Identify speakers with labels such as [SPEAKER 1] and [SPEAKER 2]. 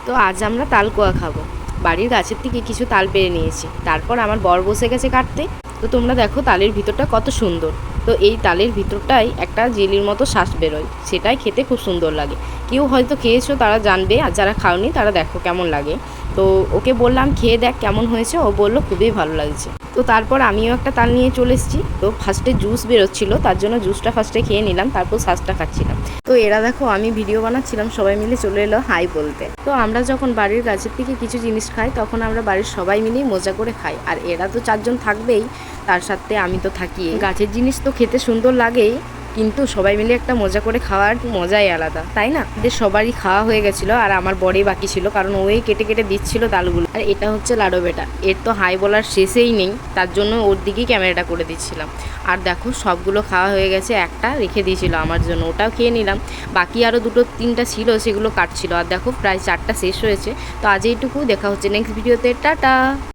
[SPEAKER 1] তো আজ আমরা তালকোয়া খাবো। বাড়ির গাছের থেকে কিছু তাল পেড়ে নিয়েছি, তারপর আমার বর বসে গেছে কাটতে। তো তোমরা দেখো তালের ভিতরটা কত সুন্দর। তো এই তালের ভিতরটাই একটা জেলির মতো শ্বাস বেরোয়, সেটাই খেতে খুব সুন্দর লাগে। কেউ হয়তো খেয়েছো তারা জানবে, আর যারা খাওনি তারা দেখো কেমন লাগে। তো ওকে বললাম খেয়ে দেখ কেমন হয়েছে, ও বললো খুবই ভালো লাগছে। তো তারপর আমিও একটা তাল নিয়ে চলে এসেছি। তো ফার্স্টে জুস বেরোচ্ছিলো, তার জন্য জুসটা ফার্স্টে খেয়ে নিলাম, তারপর শ্বাসটা খাচ্ছিলাম। তো এরা দেখো আমি ভিডিও বানাচ্ছিলাম, সবাই মিলে চলে এলো হাই বলতে। তো আমরা যখন বাড়ির গাছের থেকে কিছু জিনিস খাই তখন আমরা বাড়ির সবাই মিলেই মজা করে খাই, আর এরা তো 4 জন থাকবেই, তার সাথে আমি তো থাকি। গাছের জিনিস তো খেতে সুন্দর লাগেই, কিন্তু সবাই মিলে একটা মজা করে খাওয়ার মজাই আলাদা, তাই না? এদের সবারই খাওয়া হয়ে গেছিলো, আর আমার বরেই বাকি ছিল, কারণ ওই কেটে কেটে দিচ্ছিল তালগুলো। আর এটা হচ্ছে লাডো বেটা, এর তো হাই বলার শেষেই নেই, তার জন্য ওর দিকেই ক্যামেরাটা করে দিচ্ছিলাম। আর দেখো সবগুলো খাওয়া হয়ে গেছে, একটা রেখে দিয়েছিল আমার জন্য, ওটাও খেয়ে নিলাম। বাকি আরও 2-3টা ছিল, সেগুলো কাটছিল। আর দেখো প্রায় 4টা শেষ হয়েছে। তো আজ এইটুকু, দেখা হচ্ছে নেক্সট ভিডিওতে, টাটা।